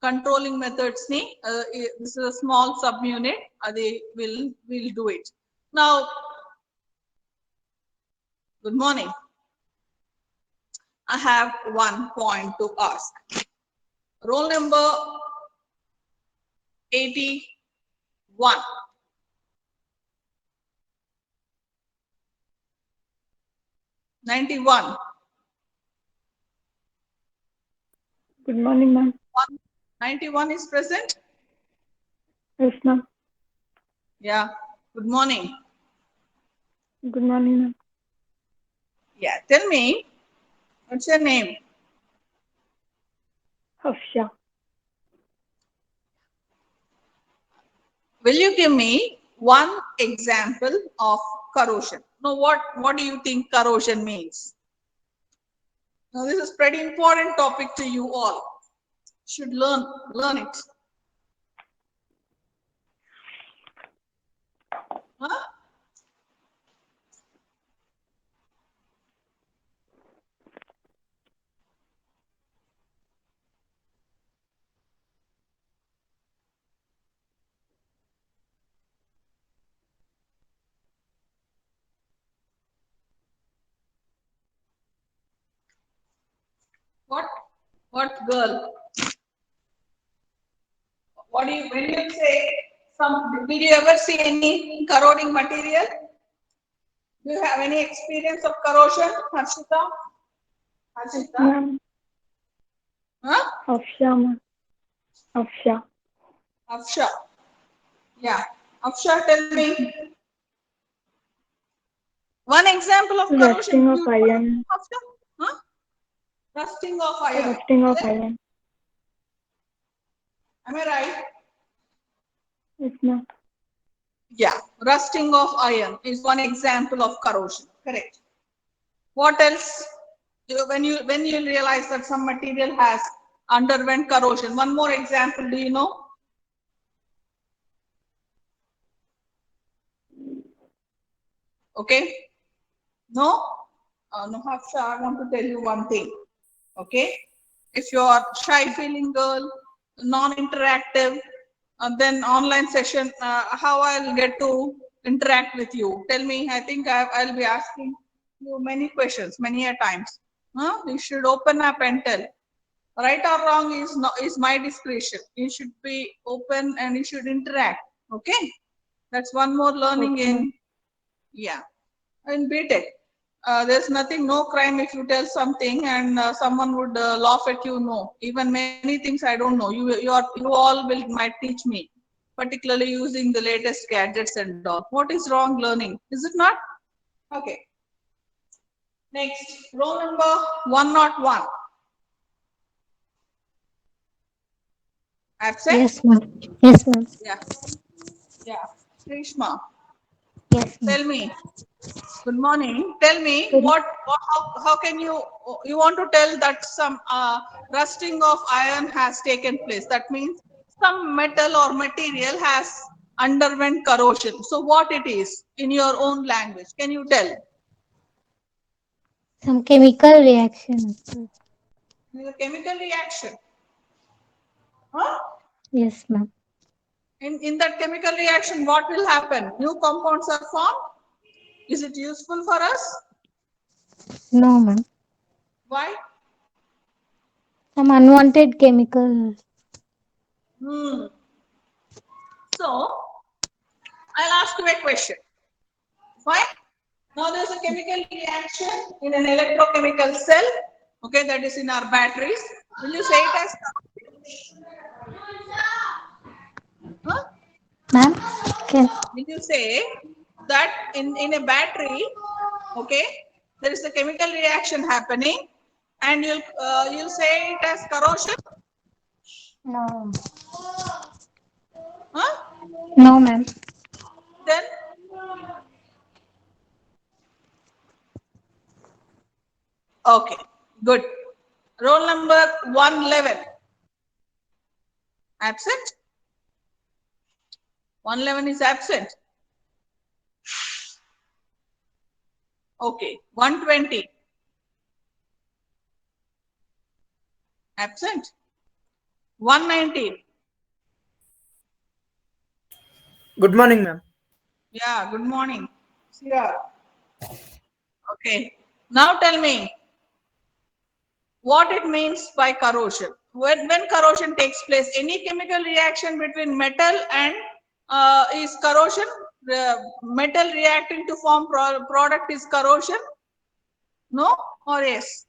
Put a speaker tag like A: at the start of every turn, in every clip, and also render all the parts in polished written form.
A: controlling methods ni this is a small subunit. They will do it now. Good morning. I have one point to ask. Roll number 81. '91.
B: Good morning, ma'am.
A: 91 is present?
B: Yes, ma'am.
A: Yeah. Good morning.
B: Good morning, ma'am.
A: Yeah. Tell me, what's your name?
B: Hafsha.
A: Will you give me one example of corrosion? Now, what do you think corrosion means? Now, this is pretty important topic to you all. Should learn it. Huh? What girl? What do you, when you say some, did you ever see any corroding material? Do you have any experience of corrosion, Harshita? Harshita?
B: Ma'am.
A: Huh?
B: Hafsha, ma'am. Hafsha.
A: Afsha. Yeah. Afsha, tell me one example of corrosion.
B: Rusting of iron.
A: Afsha? Huh? Rusting of iron.
B: Rusting
A: Is
B: of
A: it?
B: iron.
A: Am I right?
B: Yes, ma'am.
A: Yeah. Rusting of iron is one example of corrosion. Correct. What else? When you realize that some material has underwent corrosion. One more example. Do you know? Okay. No? No, Hafsha, I want to tell you one thing. Okay. If you are shy feeling girl, non-interactive, then online session, how I'll get to interact with you? Tell me. I think I'll be asking you many questions, many a times. Huh? You should open up and tell. Right or wrong is my discretion. You should be open and you should interact. Okay. That's one more learning
B: Okay, ma'am.
A: in, yeah, in BTech. There's nothing, no crime if you tell something and someone would laugh at you. No, even many things I don't know. You all will might teach me, particularly using the latest gadgets and all. What is wrong learning? Is it not? Okay. Next, row number 101. Absent?
C: Yes, ma'am. Yes, ma'am.
A: Yeah, yeah. Krishma,
C: Yes, ma'am.
A: tell me. Good morning. Tell me
C: Good.
A: how can you want to tell that some rusting of iron has taken place? That means some metal or material has underwent corrosion. So what it is in your own language? Can you tell?
C: Some chemical reaction.
A: It is a chemical reaction. Huh?
C: Yes, ma'am.
A: In that chemical reaction, what will happen? New compounds are formed. Is it useful for us?
C: No, ma'am.
A: Why?
C: Some unwanted chemical.
A: Hmm. So I'll ask you a question. Fine. Now there's a chemical reaction in an electrochemical cell. Okay, that is in our batteries. Will you say it as? Huh?
C: Ma'am, can.
A: Will you say that in a battery? Okay, there is a chemical reaction happening, and you'll say it as corrosion.
C: No.
A: Huh?
C: No, ma'am.
A: Then okay, good. Roll number 111. Absent. 111 is absent. Okay, 120. Absent. 119.
D: Good morning, ma'am.
A: Yeah, good morning. Yeah. Okay. Now tell me what it means by corrosion. When corrosion takes place, any chemical reaction between metal and is corrosion. Metal reacting to form product is corrosion. No or yes?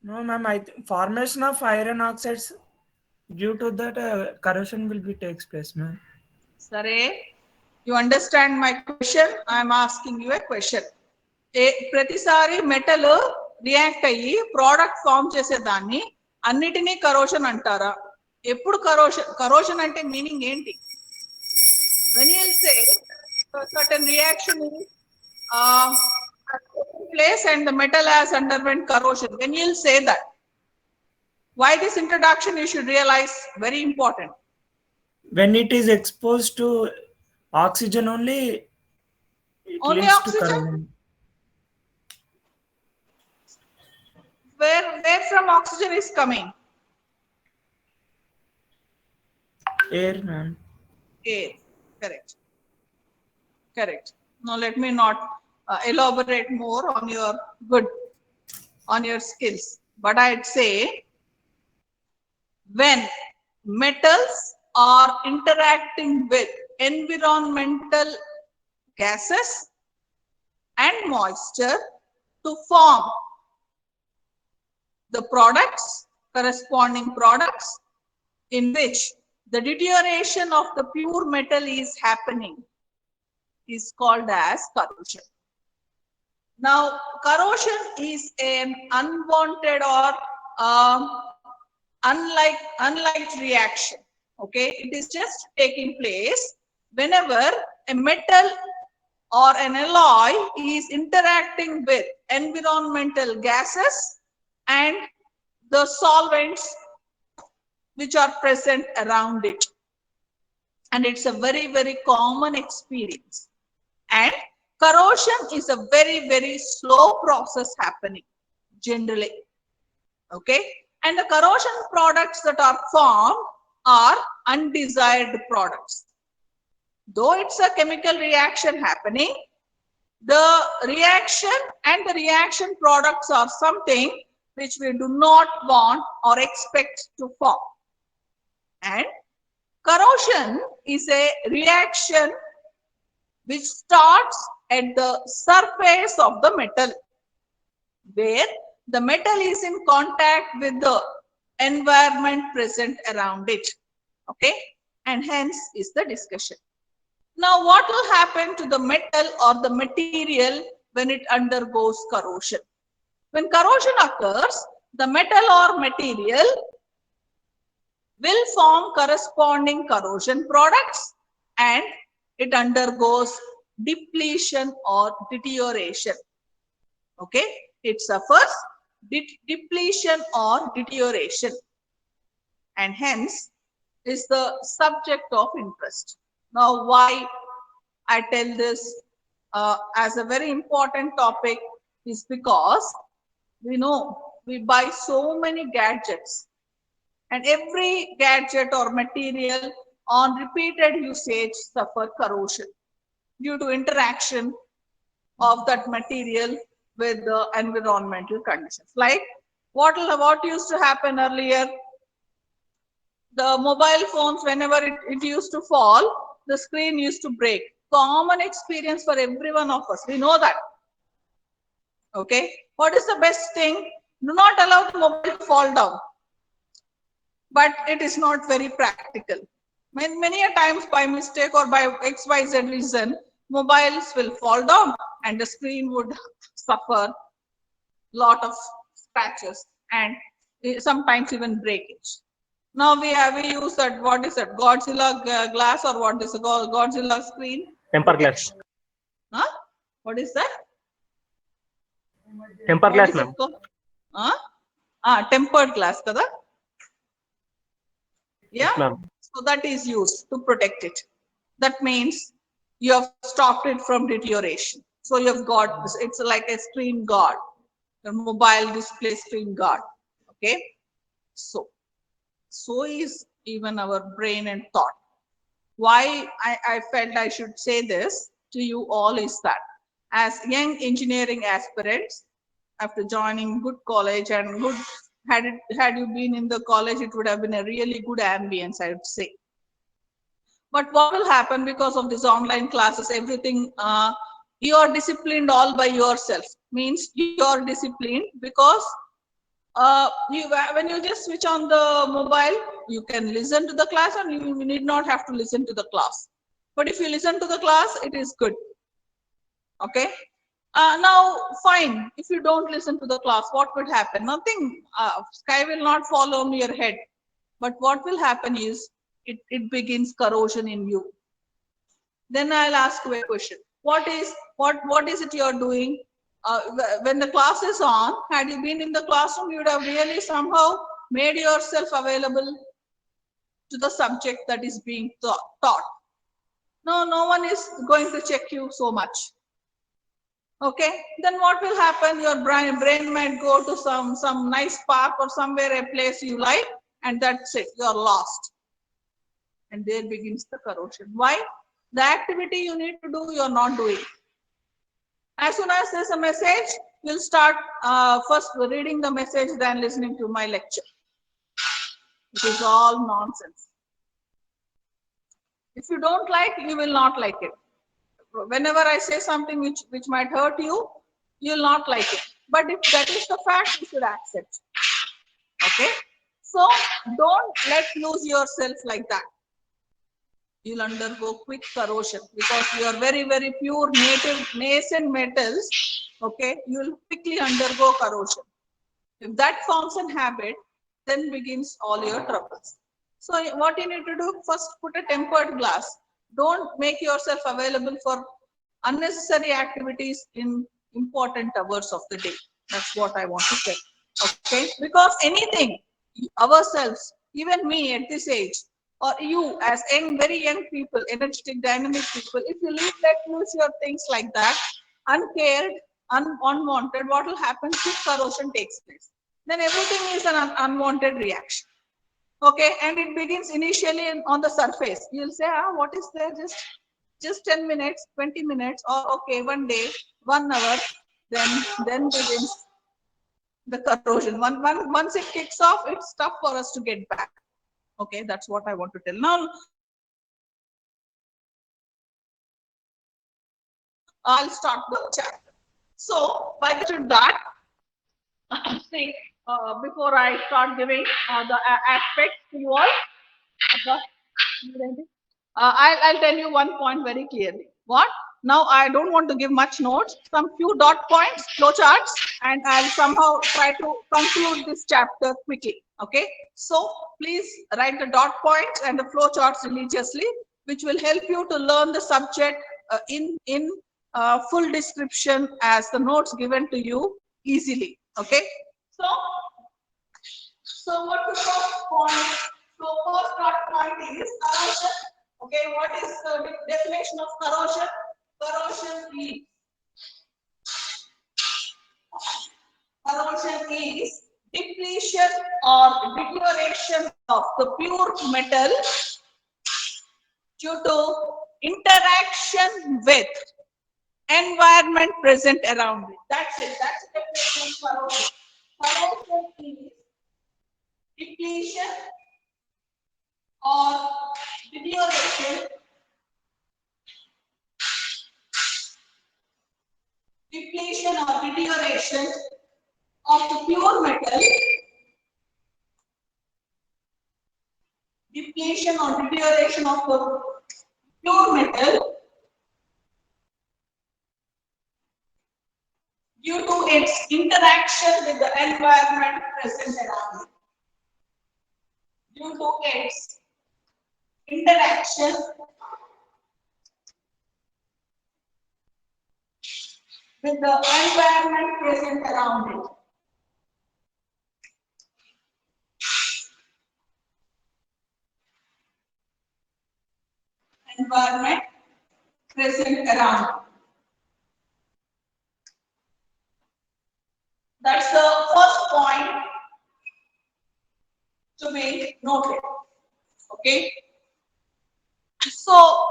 D: No, ma'am. Formation of iron oxides due to that corrosion will be takes place, ma'am.
A: Sare, you understand my question? I am asking you a question. ప్రతిసారి metal react అయ్యి product form చేసేదాన్ని అన్నిటినీ corrosion అంటారా? ఎప్పుడు corrosion అంటే meaning ఏంటి? When you say a certain reaction is taking place and the metal has underwent corrosion, when you say that, why this introduction you should realize very important.
D: When it is exposed to oxygen only, it
A: Only
D: leads
A: oxygen?
D: to corrosion.
A: Where from oxygen is coming?
D: Air, ma'am.
A: Air. Correct. Correct. Now let me not elaborate more on your skills, but I'd say when metals are interacting with environmental gases and moisture to form the products, corresponding products in which the deterioration of the pure metal is happening is called as corrosion. Now, corrosion is an unwanted or unliked reaction. Okay, it is just taking place whenever a metal or an alloy is interacting with environmental gases and the solvents which are present around it. And it's a very, very common experience. And corrosion is a very, very slow process happening generally. Okay. And the corrosion products that are formed are undesired products. Though it's a chemical reaction happening, the reaction and the reaction products are something which we do not want or expect to form. And corrosion is a reaction which starts at the surface of the metal, where the metal is in contact with the environment present around it. Okay, and hence is the discussion. Now, what will happen to the metal or the material when it undergoes corrosion? When corrosion occurs, the metal or material will form corresponding corrosion products and it undergoes depletion or deterioration. Okay, it suffers depletion or deterioration and hence is the subject of interest. Now, why I tell this as a very important topic is because we know we buy so many gadgets, and every gadget or material on repeated usage suffer corrosion due to interaction of that material with the environmental conditions. Like what used to happen earlier, the mobile phones, whenever it used to fall, the screen used to break. Common experience for every one of us. We know that. Okay. What is the best thing? Do not allow the mobile to fall down. But it is not very practical. Many a times by mistake or by XYZ reason, mobiles will fall down and the screen would suffer lot of scratches and sometimes even breakage. Now we use that, what is that, Godzilla glass, or what is it called, Godzilla screen?
E: Temper glass.
A: Huh? What is that?
E: Temper
A: What
E: glass,
A: is it
E: ma'am.
A: called? Huh? Tempered glass, kada? Yeah.
E: Yes, ma'am.
A: So that is used to protect it. That means you have stopped it from deterioration. So you have got this, it's like a screen guard, the mobile display screen guard. Okay. So so is even our brain and thought. Why I felt I should say this to you all is that as young engineering aspirants, after joining good college and good, had you been in the college, it would have been a really good ambience, I would say. But what will happen because of these online classes, everything, you are disciplined all by yourself. Means you are disciplined because when you just switch on the mobile, you can listen to the class and you need not have to listen to the class. But if you listen to the class, it is good. Okay. Now, fine. If you don't listen to the class, what would happen? Nothing. Sky will not fall on your head. But what will happen is it begins corrosion in you. Then I'll ask you a question. What is it you're doing? When the class is on, had you been in the classroom, you would have really somehow made yourself available to the subject that is being taught. No one is going to check you so much. Okay, then what will happen? Your brain might go to some nice park or somewhere, a place you like, and that's it. You're lost. And there begins the corrosion. Why? The activity you need to do, you're not doing. As soon as there's a message, you'll start first reading the message, then listening to my lecture. It is all nonsense. If you don't like, you will not like it. Whenever I say something which might hurt you, you'll not like it. But if that is the fact, you should accept. Okay? So don't let lose yourself like that. You'll undergo quick corrosion because you are very, very pure native nascent metals. Okay, you'll quickly undergo corrosion. If that forms an habit, then begins all your troubles. So what you need to do, first put a tempered glass. Don't make yourself available for unnecessary activities in important hours of the day. That's what I want to say. Okay, because anything, ourselves, even me at this age, or you as very young people, energetic, dynamic people, if you let loose your things like that, uncared, unwanted, what will happen? Quick corrosion takes place. Then everything is an unwanted reaction. Okay, and it begins initially on the surface. You'll say, what is there? Just 10 minutes, 20 minutes, or okay, one day, 1 hour, then begins the corrosion. Once it kicks off, it's tough for us to get back. Okay, that's what I want to tell. Now, I'll start the chapter. So, by that, see, before I start giving the aspects to you all, I'll tell you one point very clearly. What? Now, I don't want to give much notes, some few dot points, flowcharts, and I'll somehow try to conclude this chapter quickly. Okay? So, please write the dot points and the flowcharts religiously, which will help you to learn the subject in full description as the notes given to you easily. Okay? So what the first point? So first dot point is corrosion. Okay, what is the definition of corrosion? Corrosion is depletion or deterioration of the pure metal due to interaction with environment present around it. That's it. That's the definition of corrosion. Corrosion is depletion or deterioration of the pure metal, depletion or deterioration of the pure metal due to its interaction with the environment present around it. Due to its interaction with the environment present around it. Environment present around it. That's the first point to to be noted. Okay. So,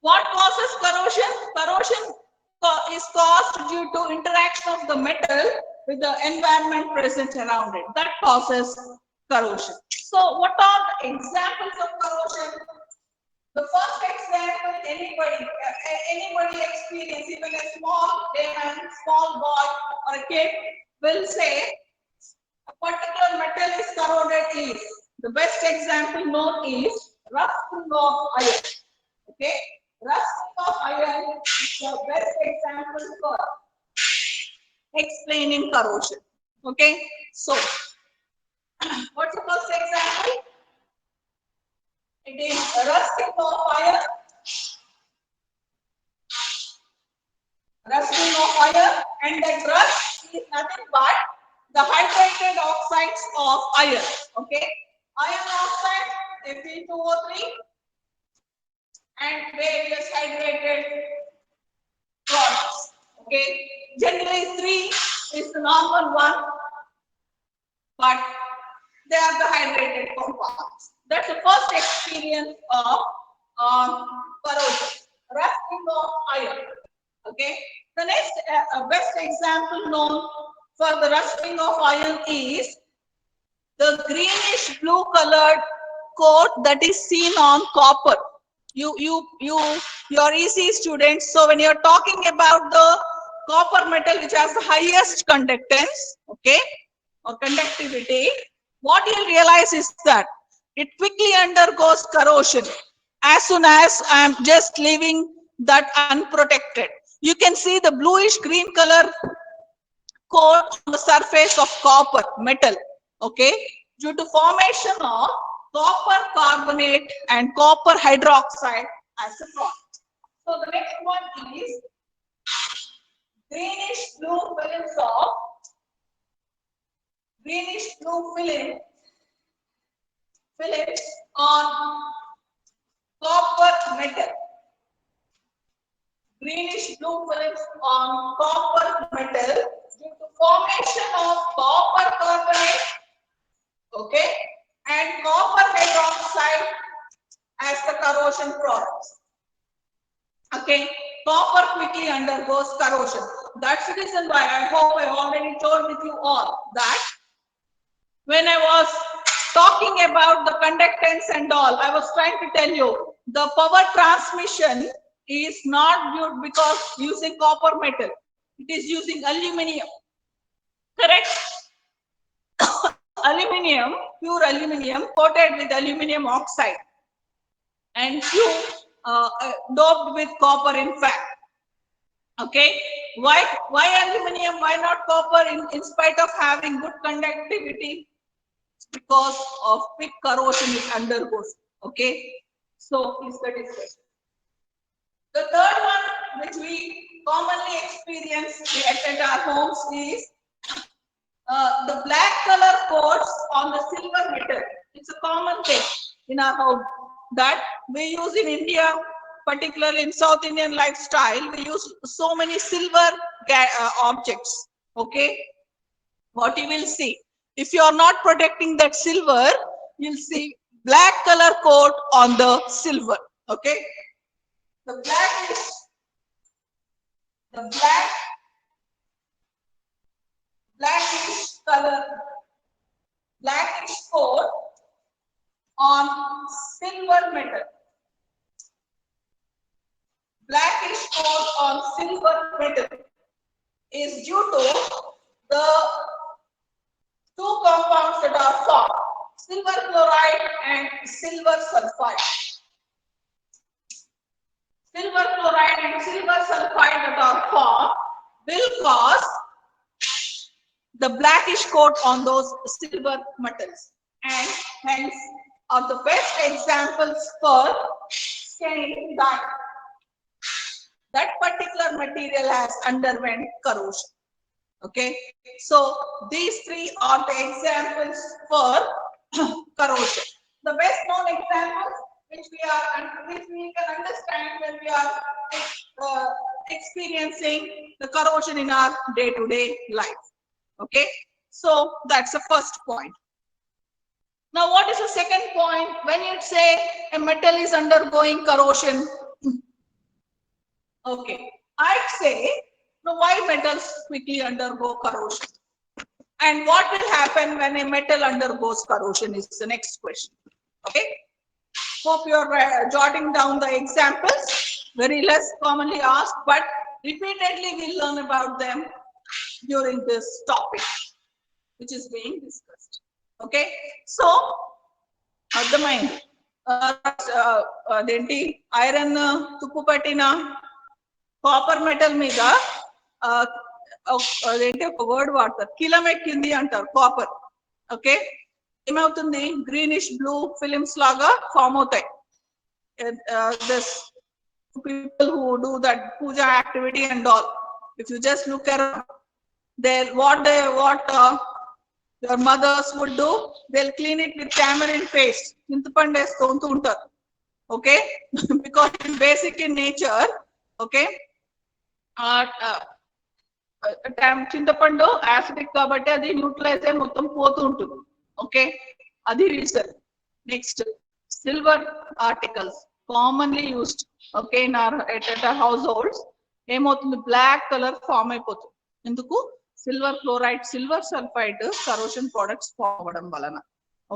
A: what causes corrosion? Corrosion is caused due to interaction of the metal with the environment present around it. That causes corrosion. So, what are the examples of corrosion? The first example anybody experience, even a small layman, small boy or a kid will say a particular metal is corroded is. The best example known is rusting of iron. Okay, rusting of iron is the best example for explaining corrosion. Okay, so what's the first example? It is rusting of iron. Rusting of iron, and that rust is nothing but the hydrated oxides of iron. Okay, iron oxide, Fe2O3, and various hydrated products. Okay, generally 3 is the normal one, but they are the hydrated compounds. That's the first experience of corrosion, rusting of iron. Okay, the next best example known for the rusting of iron is the greenish blue colored coat that is seen on copper. You're EC students, so when you're talking about the copper metal which has the highest conductance, okay, or conductivity, what you'll realize is that it quickly undergoes corrosion as soon as I'm just leaving that unprotected. You can see the bluish green color coat on the surface of copper metal, okay, due to formation of copper carbonate and copper hydroxide as a product. So the next one is greenish blue films on copper metal. Greenish blue films on copper metal due to formation of copper carbonate, okay, and copper hydroxide as the corrosion products. Okay, copper quickly undergoes corrosion. That's the reason why I hope I already told with you all that when I was talking about the conductance and all, I was trying to tell you the power transmission is not good because using copper metal. It is using aluminium. Correct? Aluminium, pure aluminium coated with aluminium oxide and few doped with copper in fact. Okay, why aluminium, why not copper in spite of having good conductivity? Because of quick corrosion it undergoes. Okay, so is the discussion. The third one which we commonly experience at our homes is the black color coats on the silver metal. It's a common thing in our home that we use in India, particularly in South Indian lifestyle. We use so many silver objects. Okay, what you will see, if you are not protecting that silver, you'll see black color coat on the silver. Okay, the blackish coat on silver metal. Blackish coat on silver metal is due to the two compounds that are formed, silver chloride and silver sulfide. Silver chloride and silver sulfide that are formed will cause the blackish coat on those silver metals, and hence are the best examples for saying that that particular material has underwent corrosion. Okay, so these three are the examples for corrosion. The best known examples which we can understand when we are experiencing the corrosion in our day-to-day life. Okay, So that's the first point. Now, what is the second point? When you say a metal is undergoing corrosion, okay, I'd say why metals quickly undergo corrosion, and what will happen when a metal undergoes corrosion is the next question. Okay, hope you're jotting down the examples. Very less commonly asked, but repeatedly we'll learn about them during this topic, which is being discussed. Okay, so అర్థమైంది అదేంటి iron తుప్పు పట్టిన copper metal మీద అదేంటి ఒక word వాడతారు కిలమెక్కింది అంటారు copper okay ఏమవుతుంది గ్రీనిష్ బ్లూ ఫిలిమ్స్ లాగా ఫామ్ అవుతాయి this people who do that puja activity and all, if you just look around, what your mothers would do, they'll clean it with tamarind paste. Chintapandu estontu untaru. Okay, because it's basic in nature. Okay, చింతపండు acidic కాబట్టి అది neutralise అయి మొత్తం పోతూ ఉంటుంది. Okay, అది reason. Next silver articles commonly used. Okay, in our households ఏమవుతుంది black colour form అయిపోతుంది. ఎందుకు? Silver chloride, silver sulphide corrosion products form అవ్వడం వలన.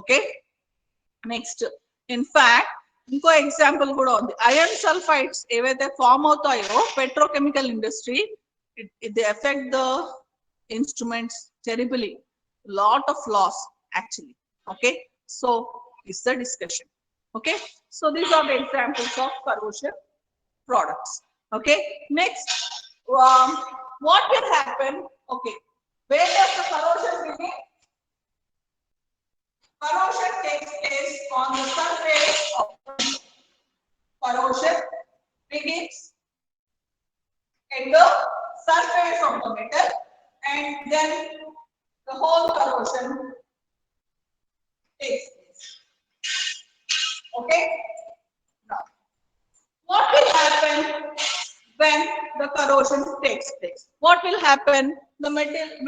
A: ఓకే, నెక్స్ట్ ఇన్ఫాక్ట్ ఇంకో ఎగ్జాంపుల్ కూడా ఉంది. ఐరన్ సల్ఫైడ్స్ ఏవైతే ఫామ్ అవుతాయో petrochemical industry, they affect the instruments terribly, lot of loss actually. Okay, so it's the discussion. Okay, so these are the examples of corrosion products. Okay, next what will happen? Okay, where does the corrosion begin? Corrosion takes place on the surface of corrosion begins at the surface of the metal, and then the whole corrosion takes place. Okay, now what will happen when the corrosion takes place? What will happen? The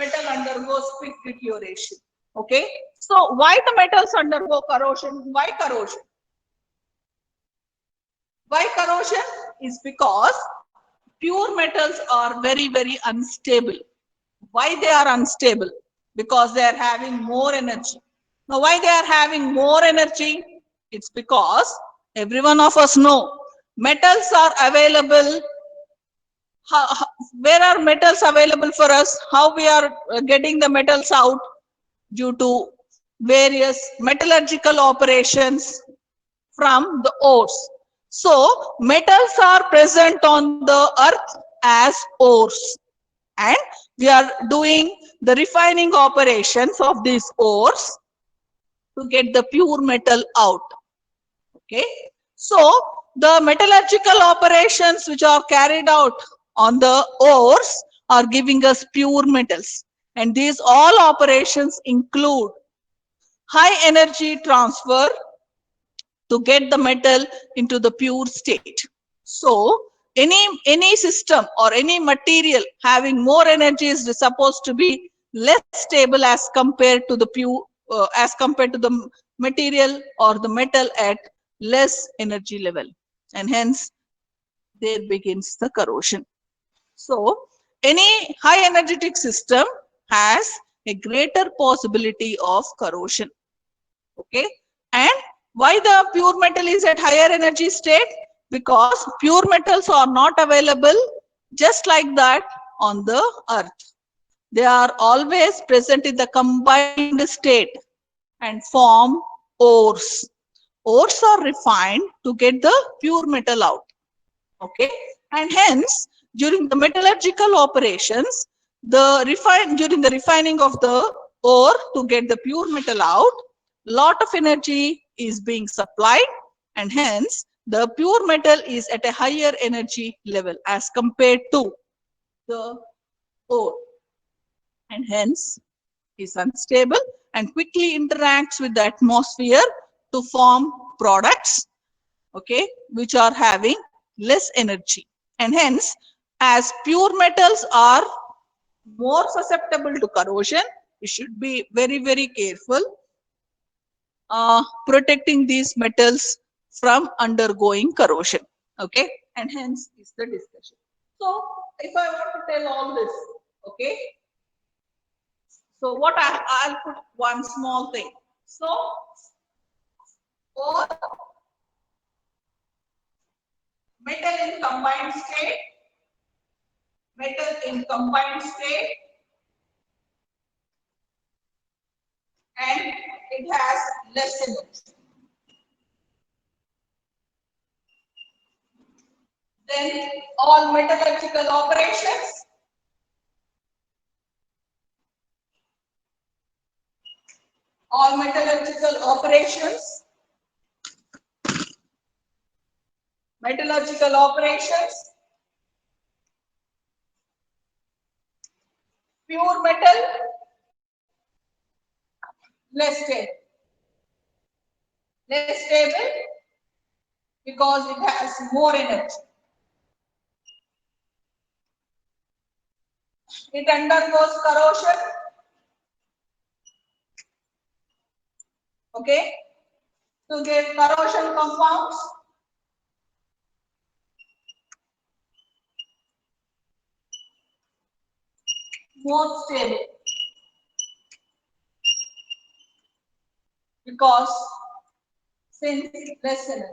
A: metal undergoes quick deterioration. Okay, so why the metals undergo corrosion? Why corrosion? Why corrosion? Is because pure metals are very, very unstable. Why they are unstable? Because they are having more energy. Now, why they are having more energy? It's because every one of us know metals are available. Where are metals available for us? How we are getting the metals out? Due to various metallurgical operations from the ores. So metals are present on the earth as ores, and we are doing the refining operations of these ores to get the pure metal out. Okay, so the metallurgical operations which are carried out on the ores are giving us pure metals, and these all operations include high energy transfer to get the metal into the pure state. So any system or any material having more energy is supposed to be less stable as compared to the pure as compared to the material or the metal at less energy level, and hence there begins the corrosion. So any high energetic system has a greater possibility of corrosion. Okay, and why the pure metal is at higher energy state? Because pure metals are not available just like that on the earth. They are always present in the combined state and form ores. Ores are refined to get the pure metal out. Okay, and hence during the metallurgical operations, during the refining of the ore to get the pure metal out, lot of energy is being supplied, and hence the pure metal is at a higher energy level as compared to the ore, and hence is unstable and quickly interacts with the atmosphere to form products, okay, which are having less energy. And hence, as pure metals are more susceptible to corrosion, we should be very, very careful protecting these metals from undergoing corrosion. Okay, and hence is the discussion. So if I want to tell all this, okay, so what I'll put one small thing. So all metal in combined state, metal in combined state, and it has less energy. Then all metallurgical operations, all metallurgical operations, metallurgical operations, pure metal, less stable. Less stable because it has more energy. It undergoes corrosion. Okay. To give corrosion compounds. More stable. Because since less energy.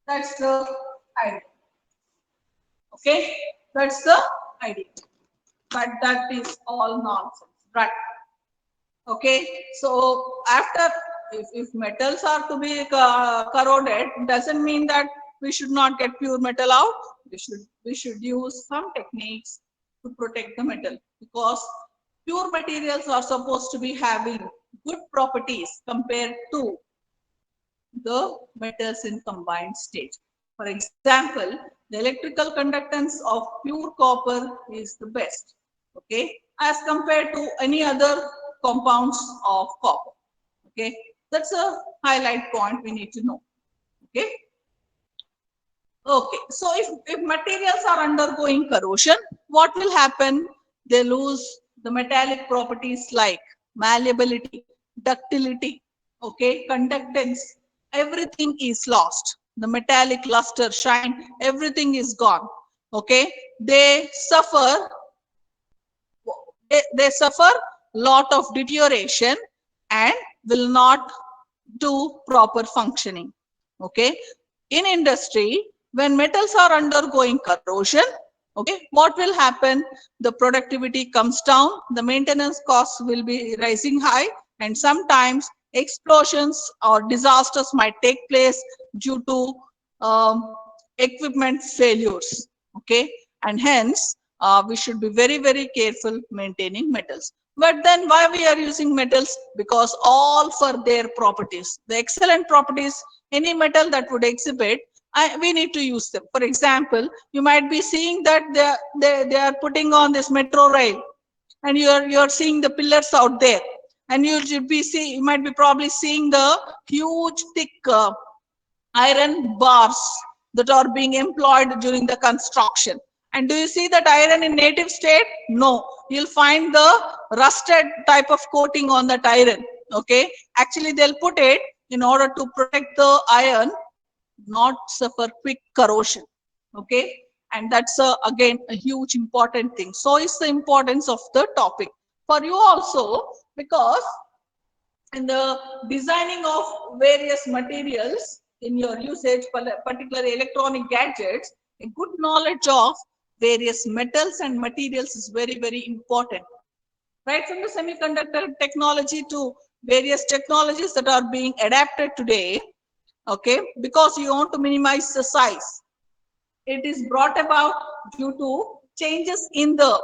A: That's the idea. Okay. That's the idea. But that is all nonsense. Right. Okay. So after if metals are to be corroded, doesn't mean that we should not get pure metal out. We should use some techniques to protect the metal, because pure materials are supposed to be having good properties compared to the metals in combined state. For example, the electrical conductance of pure copper is the best, okay, as compared to any other compounds of copper. Okay, that's a highlight point we need to know. Okay. Okay, so if materials are undergoing corrosion, what will happen? They lose the metallic properties like malleability, ductility, okay, conductance, everything is lost. The metallic luster, shine, everything is gone. Okay, they suffer lot of deterioration and will not do proper functioning. Okay, in industry, when metals are undergoing corrosion, okay, what will happen? The productivity comes down, the maintenance costs will be rising high, and sometimes explosions or disasters might take place due to equipment failures. Okay, and hence we should be very, very careful maintaining metals. But then why we are using metals? Because all for their properties, the excellent properties, any metal that would exhibit, we need to use them. For example, you might be seeing that they are putting on this metro rail, and you're seeing the pillars out there, and you might be probably seeing the huge thick iron bars that are being employed during the construction. And do you see that iron in native state? No. You'll find the rusted type of coating on that iron. Okay. Actually, they'll put it in order to protect the iron not suffer quick corrosion. Okay. And that's again a huge important thing. So is the importance of the topic for you also, because in the designing of various materials in your usage, particularly electronic gadgets, a good knowledge of various metals and materials is very, very important. Right from the semiconductor technology to various technologies that are being adapted today, okay, because you want to minimize the size. It is brought about due to changes in the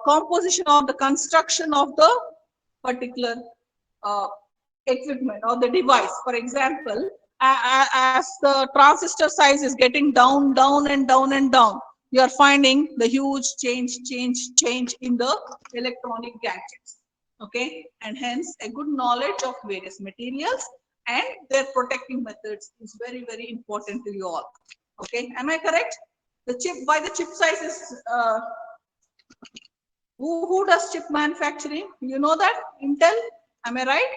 A: composition of the construction of the particular uh, equipment or the device. For example, as the transistor size is getting down, down and down and down, you are finding the huge change in the electronic gadgets. Okay, and hence a good knowledge of various materials and their protecting methods is very, very important to you all. Okay, am I correct? The chip, why the chip size is Who does chip manufacturing? You know that? Intel? Am I right?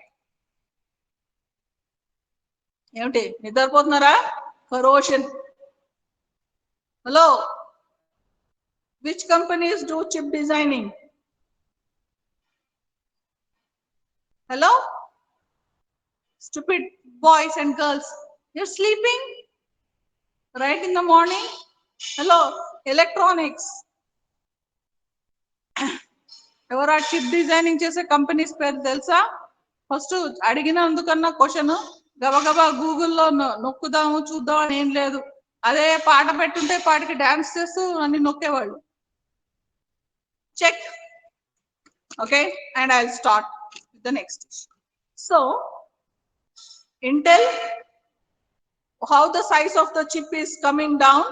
A: ఏమిటి నిద్రపోతున్నారా? Corrosion. Hello. Which companies do chip designing? Hello? Stupid boys and girls. You're sleeping? Right in the morning? Hello? Electronics. ఎవరు ఆ chip designing చేసే companies పేరు తెలుసా? First అడిగినందుకన్నా question గబగబా గూగుల్లో నొక్కుదాము చూద్దాం అని ఏం లేదు. అదే పాట పెట్టుంటే పాటకి డాన్స్ చేస్తూ అన్ని నొక్కేవాళ్ళు. Check. Okay, and I'll start with the next issue. So Intel, how the size of the chip is coming down?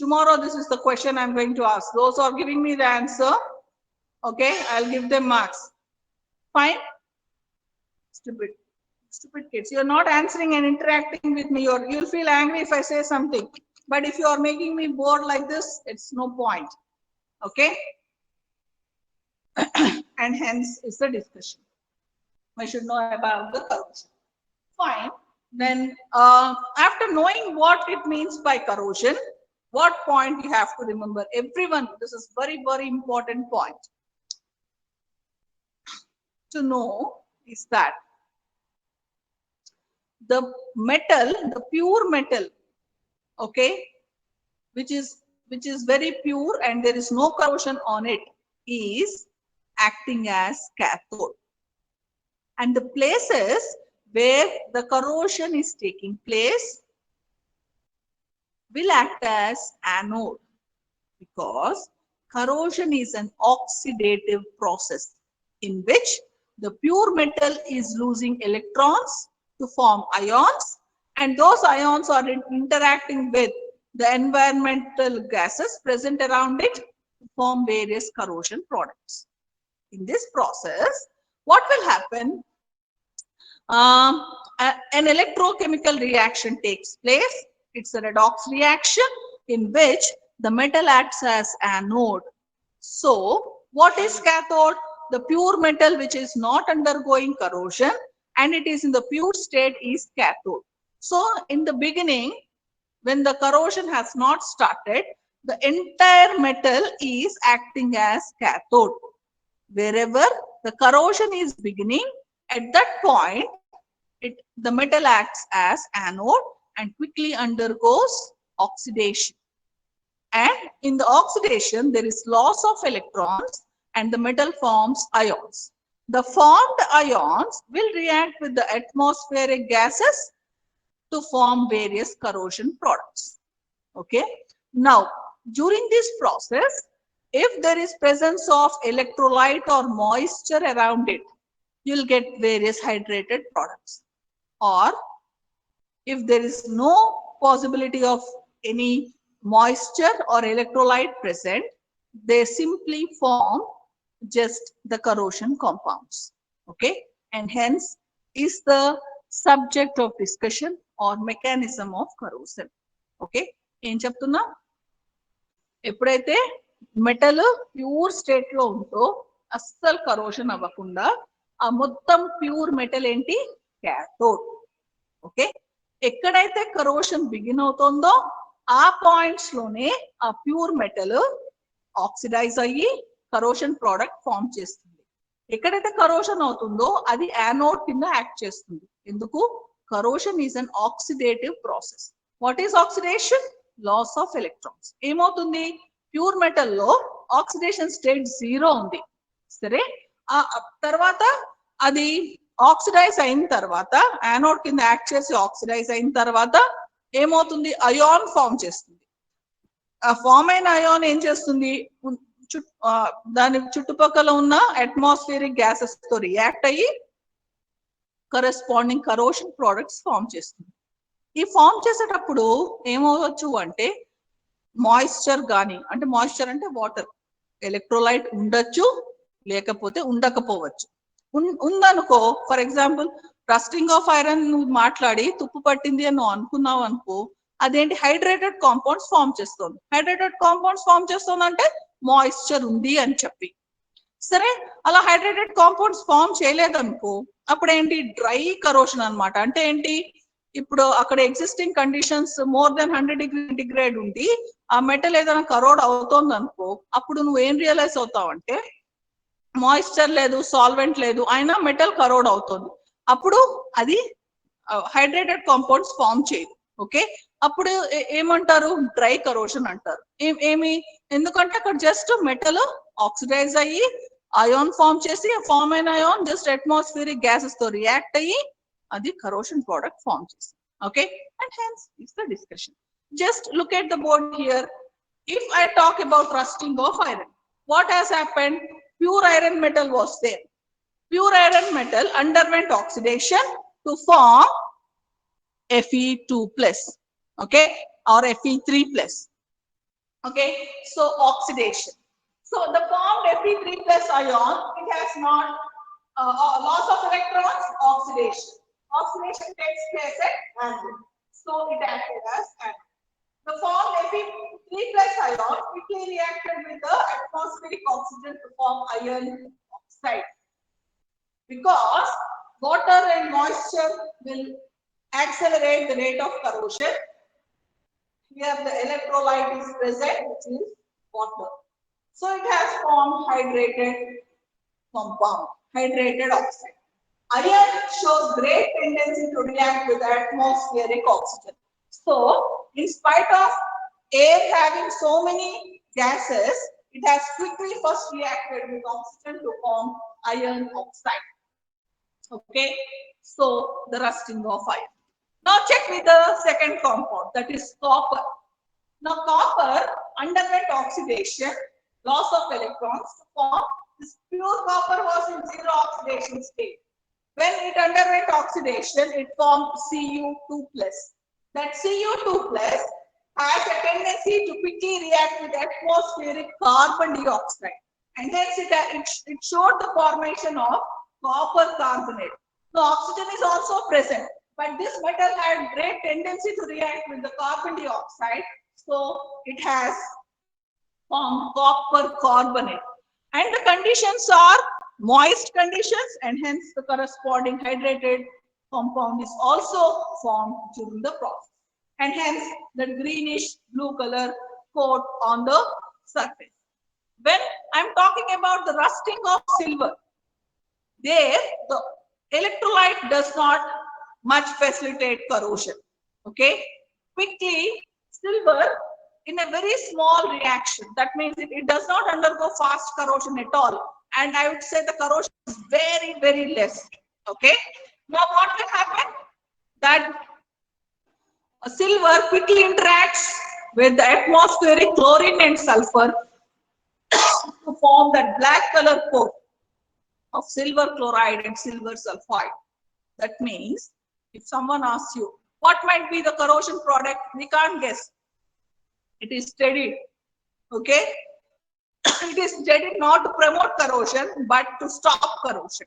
A: Tomorrow this is the question I'm going to ask. Those who are giving me the answer, okay, I'll give them marks. Fine? Stupid kids. You're not answering and interacting with me. You'll feel angry if I say something. But if you are making me bored like this, it's no point. Okay? And hence is the discussion. I should know about the corrosion. Fine. Then after knowing what it means by corrosion, what point you have to remember? Everyone, this is very, very important point to know is that the metal, the pure metal, okay, which is very pure and there is no corrosion on it, is acting as cathode. And the places where the corrosion is taking place will act as anode, because corrosion is an oxidative process in which the pure metal is losing electrons to form ions, and those ions are interacting with the environmental gases present around it to form various corrosion products. In this process, what will happen? An electrochemical reaction takes place. It's a redox reaction in which the metal acts as anode. So what is cathode? The pure metal which is not undergoing corrosion and it is in the pure state is cathode. So in the beginning, when the corrosion has not started, the entire metal is acting as cathode. Wherever the corrosion is beginning, at that point, the metal acts as anode and quickly undergoes oxidation. And in the oxidation, there is loss of electrons and the metal forms ions. The formed ions will react with the atmospheric gases to form various corrosion products. Okay. Now, during this process, if there is presence of electrolyte or moisture around it, you'll get various hydrated products. Or if there is no possibility of any moisture or electrolyte present, they simply form just the corrosion compounds. Okay, and hence is the subject of discussion or mechanism of corrosion. Okay, ఏం చెప్తున్నా? ఎప్పుడైతే metal pure state లో ఉందో అస్సలు corrosion అవ్వకుండా ఆ మొత్తం pure metal ఏంటి? క్యాథోడ్. ఓకే, ఎక్కడైతే కరోషన్ బిగిన్ అవుతుందో ఆ పాయింట్స్ లోనే ఆ ప్యూర్ మెటల్ ఆక్సిడైజ్ అయ్యి కరోషన్ ప్రోడక్ట్ ఫామ్ చేస్తుంది. ఎక్కడైతే కరోషన్ అవుతుందో అది యానోడ్ కింద యాక్ట్ చేస్తుంది. ఎందుకు? Corrosion is an oxidative process. What is oxidation? Loss of electrons. ఏమవుతుంది? ప్యూర్ మెటల్ లో ఆక్సిడేషన్ స్టేట్ 0 ఉంది. సరే, ఆ తర్వాత అది ఆక్సిడైజ్ అయిన తర్వాత యానోడ్ కింద యాక్ట్ చేసి ఆక్సిడైజ్ అయిన తర్వాత ఏమవుతుంది? అయాన్ ఫామ్ చేస్తుంది. ఆ ఫామ్ అయిన అయాన్ ఏం చేస్తుంది? దాని చుట్టుపక్కల ఉన్న అట్మాస్ఫియరిక్ గ్యాసెస్ తో రియాక్ట్ అయ్యి కరెస్పాండింగ్ కరోషన్ ప్రొడక్ట్స్ ఫామ్ చేస్తుంది. ఈ ఫామ్ చేసేటప్పుడు ఏమవచ్చు అంటే మాయిశ్చర్ కానీ, అంటే మాయిశ్చర్ అంటే వాటర్, ఎలక్ట్రోలైట్ ఉండొచ్చు, లేకపోతే ఉండకపోవచ్చు. ఉందనుకో, for example rusting of iron నువ్వు మాట్లాడి తుప్పు పట్టింది అని నువ్వు అనుకున్నావు అనుకో, అదేంటి? హైడ్రేటెడ్ కాంపౌండ్స్ ఫామ్ చేస్తుంది. హైడ్రేటెడ్ కాంపౌండ్స్ ఫామ్ చేస్తుంది అంటే మాయిశ్చర్ ఉంది అని చెప్పి. సరే అలా హైడ్రేటెడ్ కాంపౌండ్స్ ఫామ్ చేయలేదనుకో అప్పుడు ఏంటి డ్రై కరోషన్ అన్నమాట. అంటే ఏంటి ఇప్పుడు అక్కడ existing conditions more than 100 degree centigrade ఉండి ఆ మెటల్ ఏదైనా కరోడ్ అవుతోంది అనుకో అప్పుడు నువ్వు ఏం రియలైజ్ అవుతావు అంటే మాయిశ్చర్ లేదు, సాల్వెంట్ లేదు, అయినా మెటల్ కరోడ్ అవుతుంది. అప్పుడు అది హైడ్రేటెడ్ కాంపౌండ్స్ ఫామ్ చేయదు. ఓకే, అప్పుడు ఏమంటారు డ్రై కరోషన్ అంటారు. ఏమి ఎందుకంటే అక్కడ జస్ట్ మెటల్ ఆక్సిడైజ్ అయ్యి అయాన్ ఫామ్ చేసి ఫామ్ అయిన అయాన్ జస్ట్ అట్మాస్ఫియరిక్ గ్యాసెస్ తో రియాక్ట్ అయ్యి అది కరోషన్ ప్రోడక్ట్ ఫామ్ చేస్తుంది. Okay, and hence is the discussion. Just look at the board here. If I talk about rusting of iron, what has happened? Pure iron metal was there. Pure iron metal underwent oxidation to form Fe2 plus, okay, or Fe3 plus. Okay, so oxidation. So the formed Fe3 plus ion, it has not loss of electrons, oxidation. Oxidation takes place at anode. So it acted as anode. The formed Fe3 plus ion quickly reacted with the atmospheric oxygen to form iron oxide. Because water and moisture will accelerate the rate of corrosion. Here the electrolyte is present, which is water. So it has formed hydrated compound, hydrated oxide. Iron shows great tendency to react with atmospheric oxygen. So, in spite of air having so many gases, it has quickly first reacted with oxygen to form iron oxide. Okay, so the rusting of iron. Now check with the second compound, that is copper. Now copper underwent oxidation, loss of electrons to form this pure copper was in zero oxidation state. When it underwent oxidation, it formed Cu2 plus. That Cu2 plus has a tendency to quickly react with atmospheric carbon dioxide, and hence it showed the formation of copper carbonate. So oxygen is also present, but this metal had great tendency to react with the carbon dioxide, so it has formed copper carbonate. And the conditions are moist conditions, and hence the corresponding hydrated compound is also formed during the process, and hence the greenish blue color coat on the surface. When I'm talking about the rusting of silver, there the electrolyte does not much facilitate corrosion. Okay, quickly silver in a very small reaction, that means it does not undergo fast corrosion at all, and I would say the corrosion is very less. Okay, now what will happen? That silver quickly interacts with the atmospheric chlorine and sulfur to form that black color coat of silver chloride and silver sulfide. That means if someone asks you what might be the corrosion product, we can't guess. It is studied. Okay, it is studied not to promote corrosion but to stop corrosion.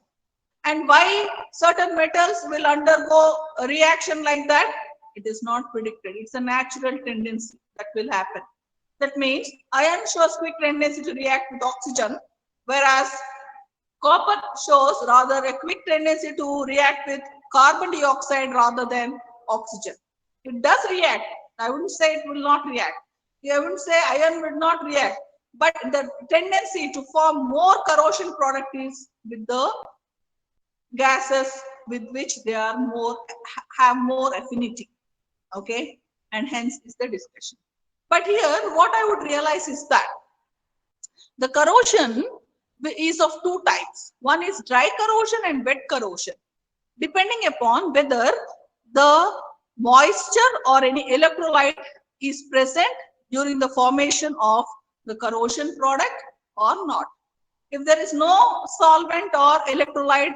A: And why certain metals will undergo a reaction like that, it is not predicted. It's a natural tendency that will happen. That means iron shows quick tendency to react with oxygen, whereas copper shows rather a quick tendency to react with carbon dioxide rather than oxygen. It does react. I wouldn't say it will not react. I wouldn't say iron will not react, but the tendency to form more corrosion product is with the gases with which they are have more affinity. Okay, and hence is the discussion. But here what I would realize is that the corrosion is of two types. One is dry corrosion and wet corrosion, depending upon whether the moisture or any electrolyte is present during the formation of the corrosion product or not. If there is no solvent or electrolyte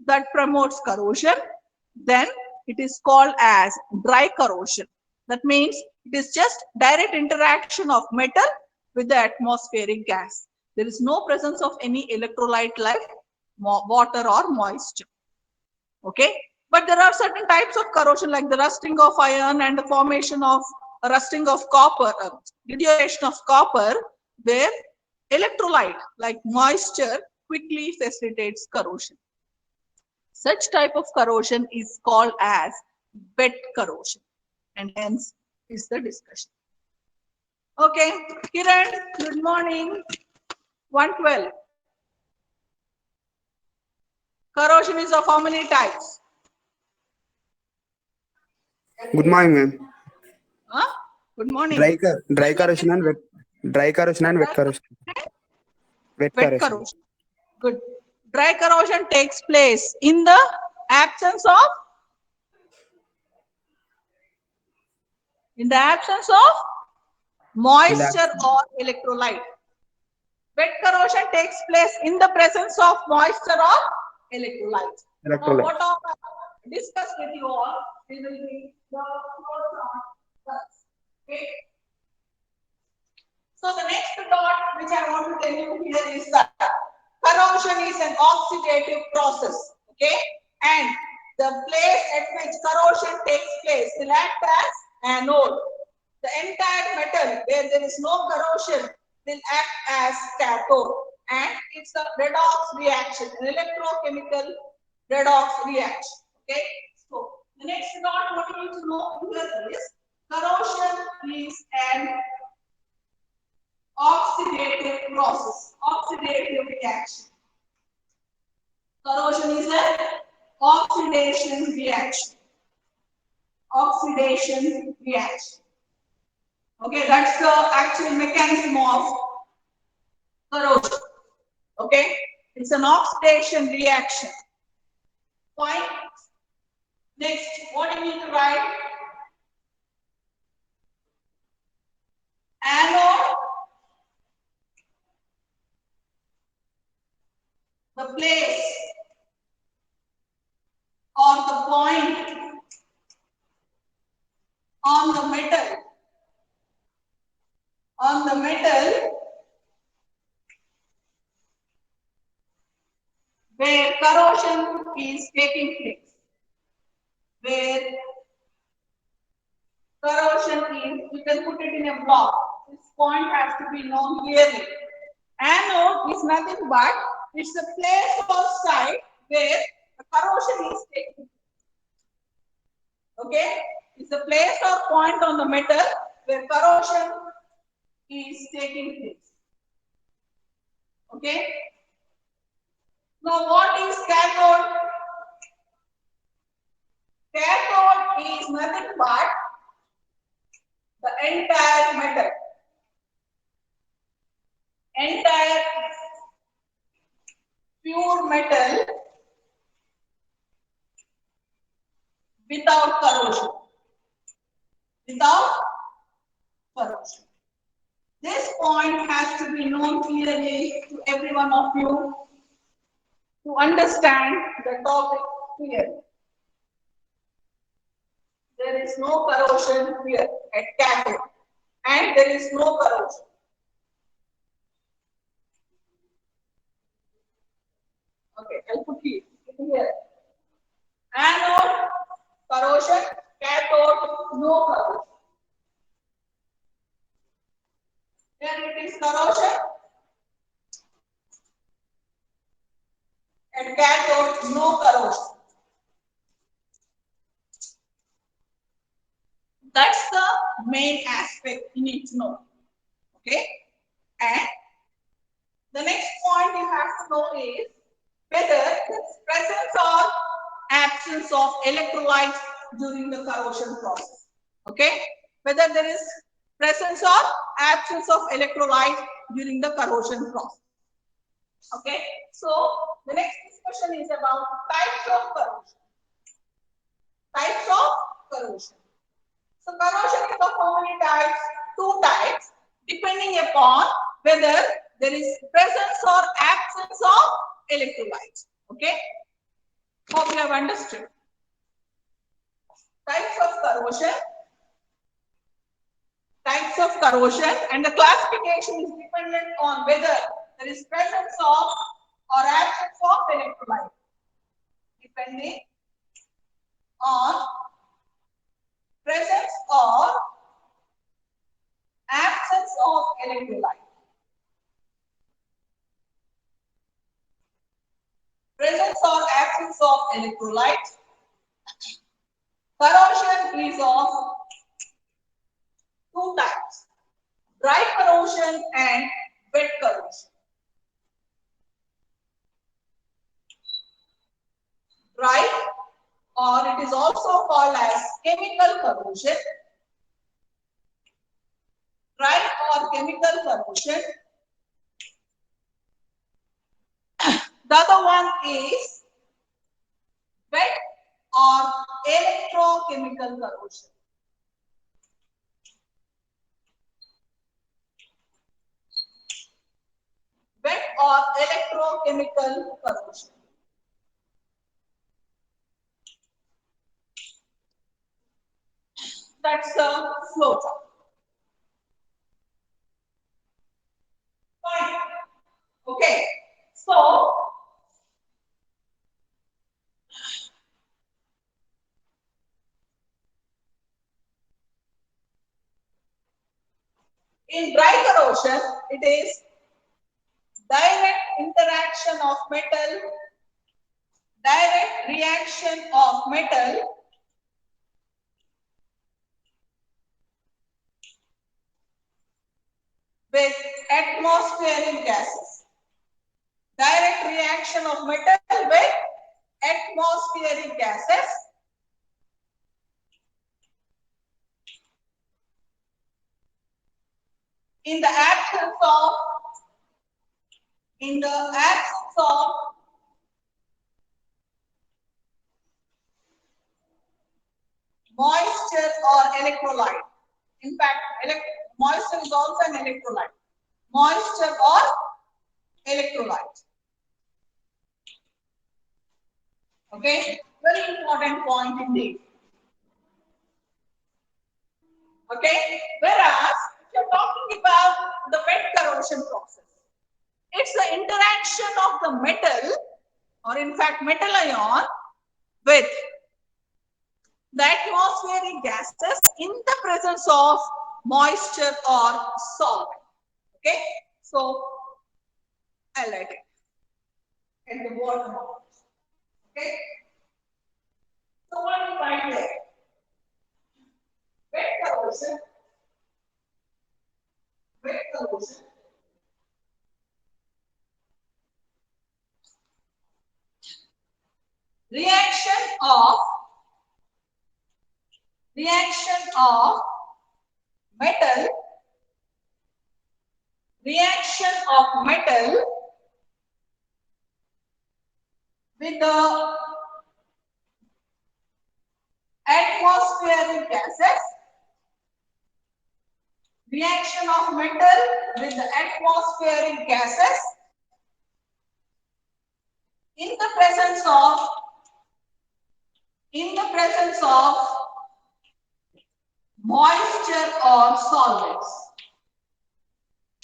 A: that promotes corrosion, then it is called as dry corrosion. That means it is just direct interaction of metal with the atmospheric gas. There is no presence of any electrolyte like water or moisture. Okay, but there are certain types of corrosion like the rusting of iron and the formation of rusting of copper, deterioration of copper, where electrolyte like moisture quickly facilitates corrosion. Such type of corrosion is called as wet corrosion, and hence is the discussion. Okay, Kiran, good morning. 112. Corrosion is of how many types?
E: Good morning, ma'am.
A: Huh? Good morning.
E: Dry corrosion and wet corrosion. Wet
A: Wet
E: corrosion.
A: corrosion. Good. Dry corrosion takes place in the absence of moisture or electrolyte. Wet corrosion takes place in the presence of moisture or electrolyte. Now, what all I discussed with you all, we will be the flow chart first. Okay. So the next dot which I want to tell you here is that corrosion is an oxidative process. Okay, and the place at which corrosion takes place will act as anode. The entire metal where there is no corrosion will act as cathode, and it's a redox reaction, an electrochemical redox reaction. Okay, so the next dot what you need to know here is corrosion is an oxidative process, oxidative reaction. Corrosion is an oxidation reaction. Oxidation reaction. Okay, that's the actual mechanism of corrosion. Okay, it's an oxidation reaction. Fine. Next, what do you need to write? Anode. The place or the point on the metal where corrosion is taking place. Where corrosion is, you can put it in a block. This point has to be known clearly. Anode is nothing but it's the place or site where the corrosion is taking place. Okay, it's the place or point on the metal where corrosion is taking place. Okay. Now, what is cathode? Cathode is nothing but the entire metal, entire pure metal without corrosion. Without corrosion. This point has to be known clearly to every one of you to understand the topic clearly. There is no corrosion here at cathode, and there is no corrosion. Okay, I'll put it here. Anode, corrosion, cathode, no corrosion. Here it is corrosion, and cathode, no corrosion. That's the main aspect you need to know. Okay, and the next point you have to know is whether there is presence or absence of electrolytes during the corrosion process. Okay, whether there is presence or absence of electrolyte during the corrosion process. Okay, so the next discussion is about types of corrosion. Types of corrosion. So corrosion is of how many types? Two types, depending upon whether there is presence or absence of electrolytes. Okay, hope you have understood. Types of corrosion. Types of corrosion, and the classification is dependent on whether there is presence of or absence of electrolyte. Depending on presence or absence of electrolyte. absence of electrolyte. Corrosion is of two types: dry corrosion and wet corrosion. Dry, or it is also called as chemical corrosion. Dry or chemical corrosion. The other one is wet or electrochemical corrosion. Wet or electrochemical corrosion. That's the flow chart. Fine. Okay. So in dry corrosion, it is direct interaction of metal, direct reaction of metal with atmospheric gases. Direct reaction of metal with atmospheric gases. In the absence of moisture or electrolyte. In fact, moisture is also an electrolyte. Moisture or electrolyte. Okay, very important point indeed. Okay, whereas if you're talking about the wet corrosion process, it's the interaction of the metal, or in fact metal ion, with the atmospheric gases in the presence of moisture or solvent. Okay, so I'll write it at the bottom of it. Okay, so what do you write there? Wet corrosion. Wet corrosion. Reaction of metal, with the atmospheric gases. Reaction of metal with the atmospheric gases in the presence of moisture or solvents.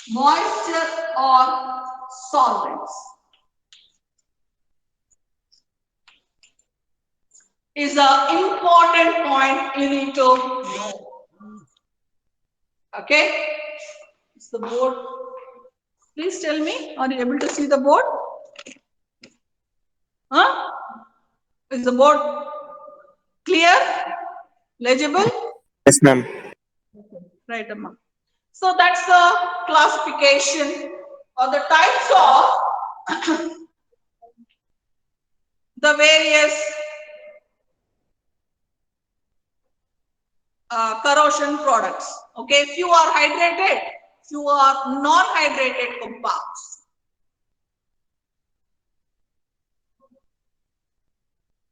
A: Moisture or solvents is an important point you need to know. Okay, it's the board. Please tell me, are you able to see the board? Huh? Is the board clear? Legible?
E: Yes, ma'am.
A: Right, Amma. So that's the classification or the types of the various corrosion products. Okay, few are hydrated, few are non-hydrated compounds.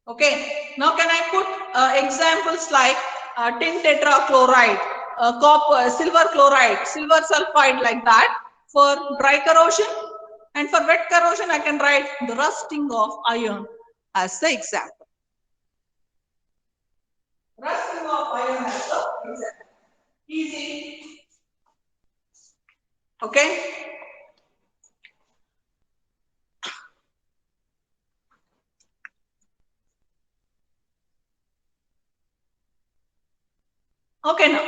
A: Okay, now can I put examples like tin tetrachloride, copper, silver chloride, silver sulfide, like that for dry corrosion, and for wet corrosion I can write the rusting of iron as the example. Rusting of iron as the example. Easy. Okay. Okay, now.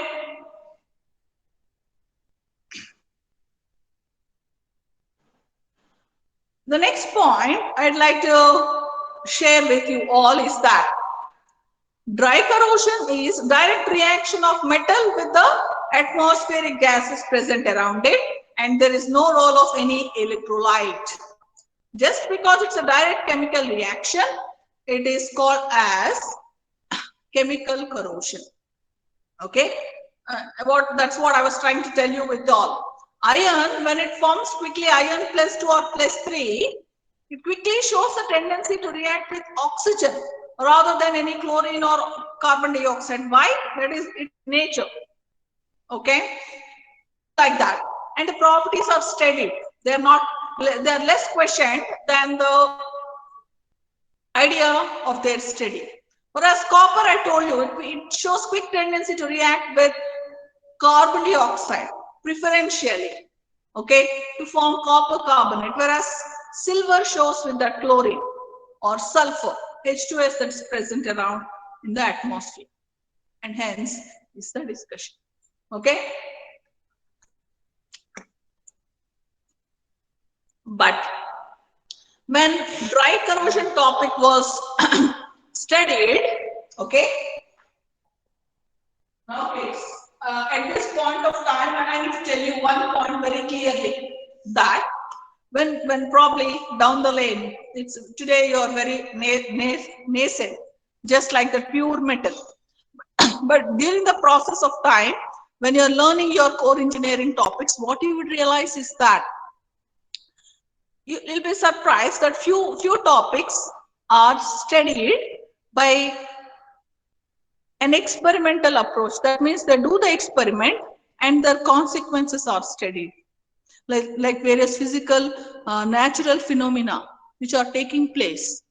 A: The next point I'd like to share with you all is that dry corrosion is direct reaction of metal with the atmospheric gases present around it, and there is no role of any electrolyte. Just because it's a direct chemical reaction, it is called as chemical corrosion. Okay, that's what I was trying to tell you with all. Iron, when it forms quickly iron +2 or +3, it quickly shows a tendency to react with oxygen rather than any chlorine or carbon dioxide. Why? That is its nature. Okay, like that. And the properties are studied. They're less questioned than the idea of their study. Whereas copper, I told you, it shows quick tendency to react with carbon dioxide preferentially, okay, to form copper carbonate, whereas silver shows with that chlorine or sulfur, H2S, that's present around in the atmosphere. And hence is the discussion. Okay. But when dry corrosion topic was studied, okay, now please, at this point of time, I need to tell you one point very clearly, that when probably down the lane, it's today you're very nascent, just like the pure metal. But during the process of time, when you're learning your core engineering topics, what you would realize is that you'll be surprised that few topics are studied by an experimental approach. That means they do the experiment and their consequences are studied, like various physical natural phenomena which are taking place.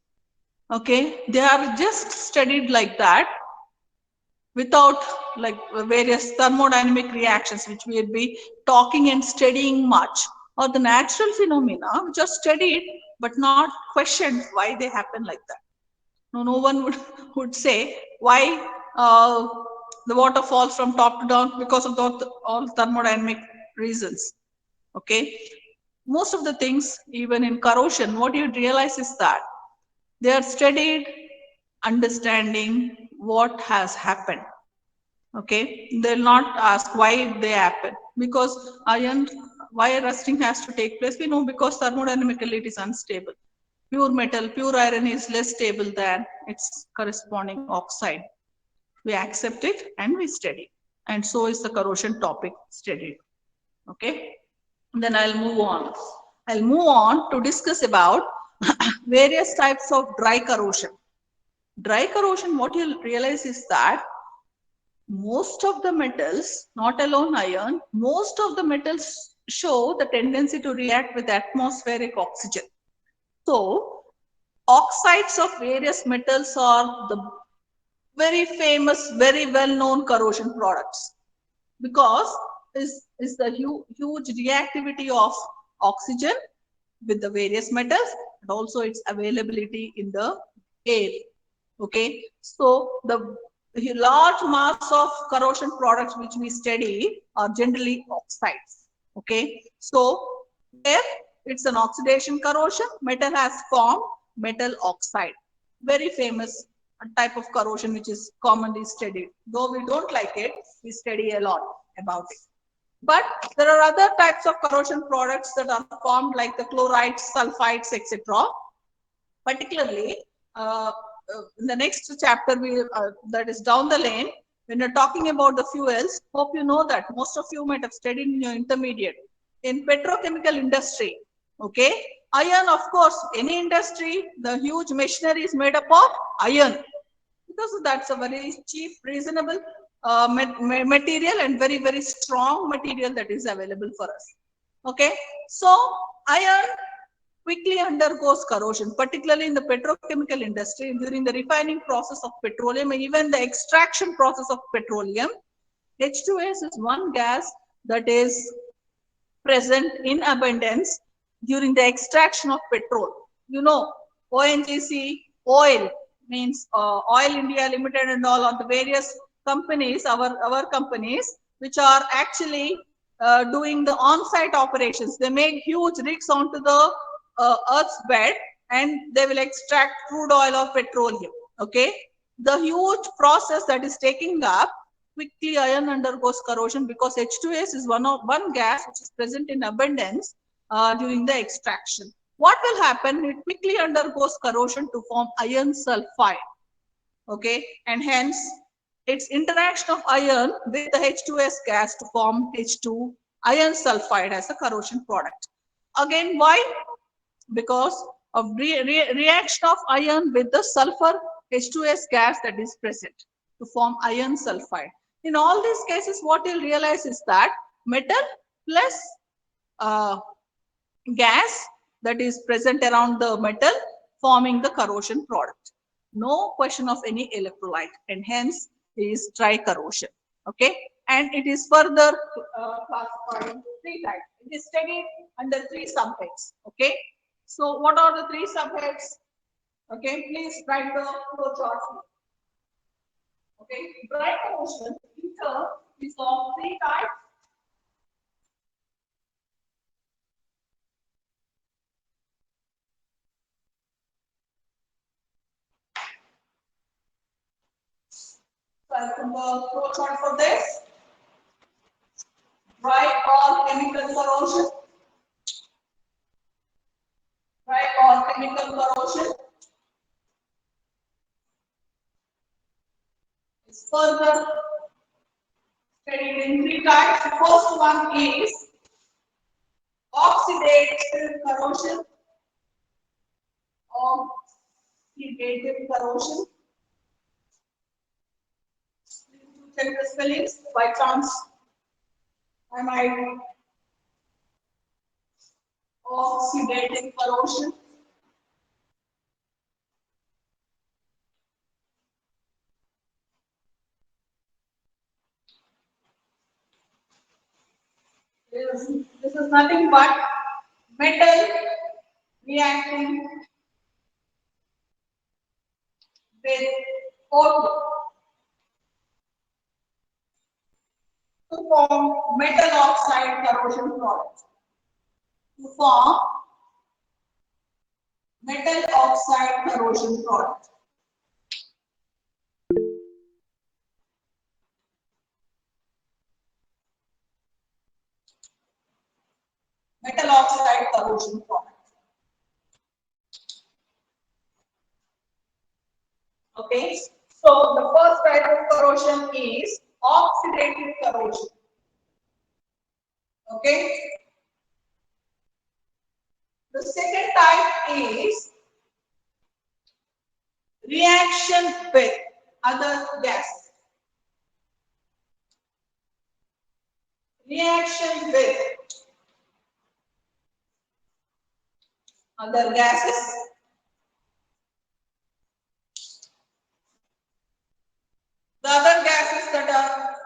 A: Okay, they are just studied like that, without like various thermodynamic reactions which we'll be talking and studying much, or the natural phenomena which are studied but not questioned why they happen like that. No one would say why the water falls from top to down because of all thermodynamic reasons. Okay, most of the things, even in corrosion, what you realize is that they are studied understanding what has happened. Okay, they'll not ask why they happen, because why rusting has to take place. We know because thermodynamically it is unstable. Pure metal, pure iron is less stable than its corresponding oxide. We accept it and we study, and so is the corrosion topic studied. Okay, then I'll move on. I'll move on to discuss about various types of dry corrosion. Dry corrosion, what you'll realize is that most of the metals, not alone iron, most of the metals show the tendency to react with atmospheric oxygen. So, oxides of various metals are the very famous, very well-known corrosion products, because is the huge reactivity of oxygen with the various metals, and also its availability in the air. Okay, so the large mass of corrosion products which we study are generally oxides. Okay, so there it's an oxidation corrosion, metal has formed metal oxide, very famous type of corrosion which is commonly studied. Though we don't like it, we study a lot about it. But there are other types of corrosion products that are formed, like the chlorides, sulfides, etc. Particularly, in the next chapter, that is down the lane, when you're talking about the fuels, hope you know that most of you might have studied in your intermediate. In petrochemical industry, okay, iron, of course, any industry, the huge machinery is made up of iron, because that's a very cheap, reasonable material and very, very strong material that is available for us. Okay, so iron quickly undergoes corrosion, particularly in the petrochemical industry, during the refining process of petroleum, and even the extraction process of petroleum. H2S is one gas that is present in abundance during the extraction of petrol. You know, ONGC, oil means Oil India Limited and all are the various companies, our companies, which are actually doing the on-site operations. They make huge rigs onto the Earth's bed, and they will extract crude oil or petroleum. Okay, the huge process that is taking up, quickly iron undergoes corrosion because H2S is one gas which is present in abundance during the extraction. What will happen? It quickly undergoes corrosion to form iron sulfide. Okay, and hence its interaction of iron with the H2S gas to form H2 iron sulfide as a corrosion product. Again, why? Because of reaction of iron with the sulfur H2S gas that is present to form iron sulfide. In all these cases, what you'll realize is that metal plus gas that is present around the metal forming the corrosion product. No question of any electrolyte, and hence is dry corrosion. Okay, and it is further classified into three types. It is studied under three subheads. Okay, so what are the three subheads? Okay, please write the flow chart. Okay, dry corrosion in turn is of three types. Welcome the flow chart for this. Dry or chemical corrosion. Dry or chemical corrosion is further studied in three types. The first one is oxidative corrosion. Oxidative corrosion. Check the spellings by chance. I might. Oxidative corrosion. This is nothing but metal reacting with coal to form metal oxide corrosion product. To form metal oxide corrosion product. Metal oxide corrosion product. Okay, so the first type of corrosion is oxidative corrosion. Okay, the second type is reaction with other gases. Reaction with other gases. The other gases that are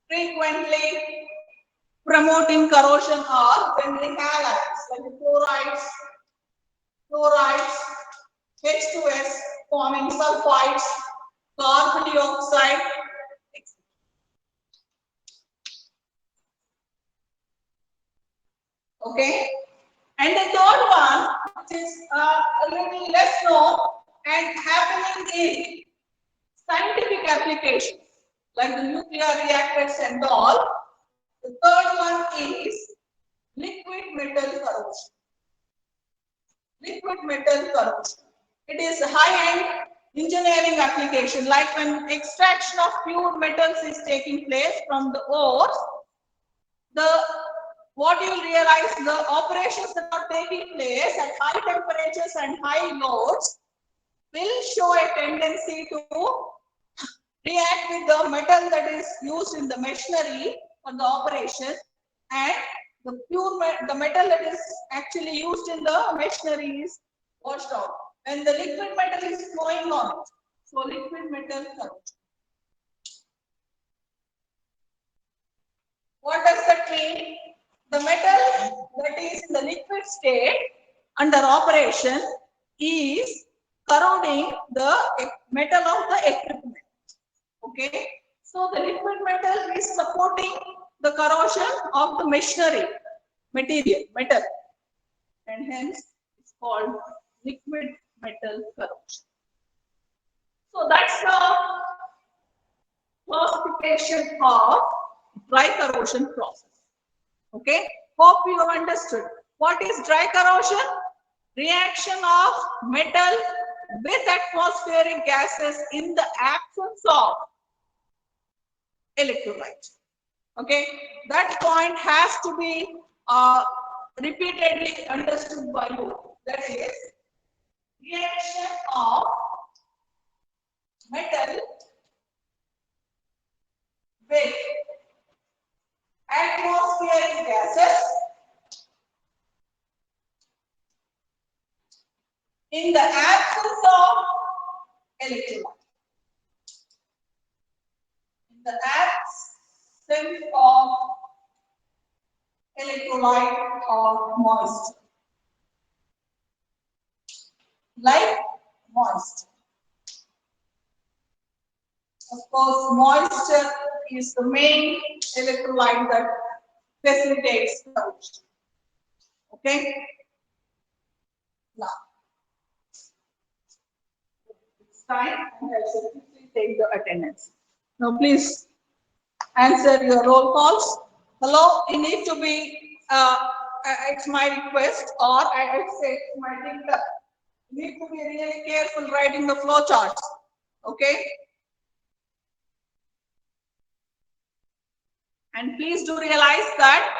A: frequently promoting corrosion are benzene halides like chlorides, H2S forming sulfides, carbon dioxide. Okay, and the third one, which is a little less known and happening in scientific applications like the nuclear reactors and all. The third one is liquid metal corrosion. Liquid metal corrosion. It is a high-end engineering application, like when extraction of pure metals is taking place from the ores. What you will realize, the operations that are taking place at high temperatures and high loads will show a tendency to react with the metal that is used in the machinery for the operation, and the metal that is actually used in the machinery is washed out, and the liquid metal is flowing on. So liquid metal corrosion. What does that mean? The metal that is in the liquid state under operation is corroding the metal of the equipment. Okay, so the liquid metal is supporting the corrosion of the machinery metal, and hence it's called liquid metal corrosion. So that's the classification of dry corrosion process. Okay, hope you have understood. What is dry corrosion? Reaction of metal with atmospheric gases in the absence of electrolyte. Okay, that point has to be repeatedly understood by you. That is, reaction of metal with atmospheric gases in the absence of electrolyte. In the absence of electrolyte or moisture. Like moisture. Of course, moisture is the main electrolyte that facilitates corrosion. Okay? Now, it's time and I shall quickly take the attendance. Now, please answer your roll calls. Hello, you need to be, it's my request, or I would say it's my dicta. You need to be really careful writing the flow charts. Okay? And please do realize that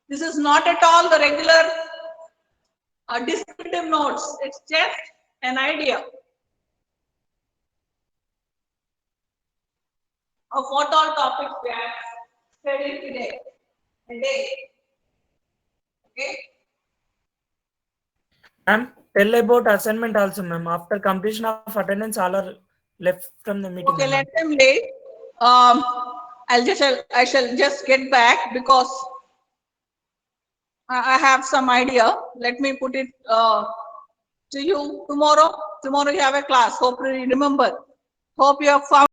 A: this is not at all the regular descriptive notes. It's just an idea of what all topics we are studying today. Okay?
D: Ma'am, tell about assignment also, ma'am. After completion of attendance, all are left from the meeting.
A: Okay,
D: ma'am.
A: let them leave. I shall just get back because I have some idea. Let me put it to you tomorrow. Tomorrow you have a class. Hope you remember. Hope you have found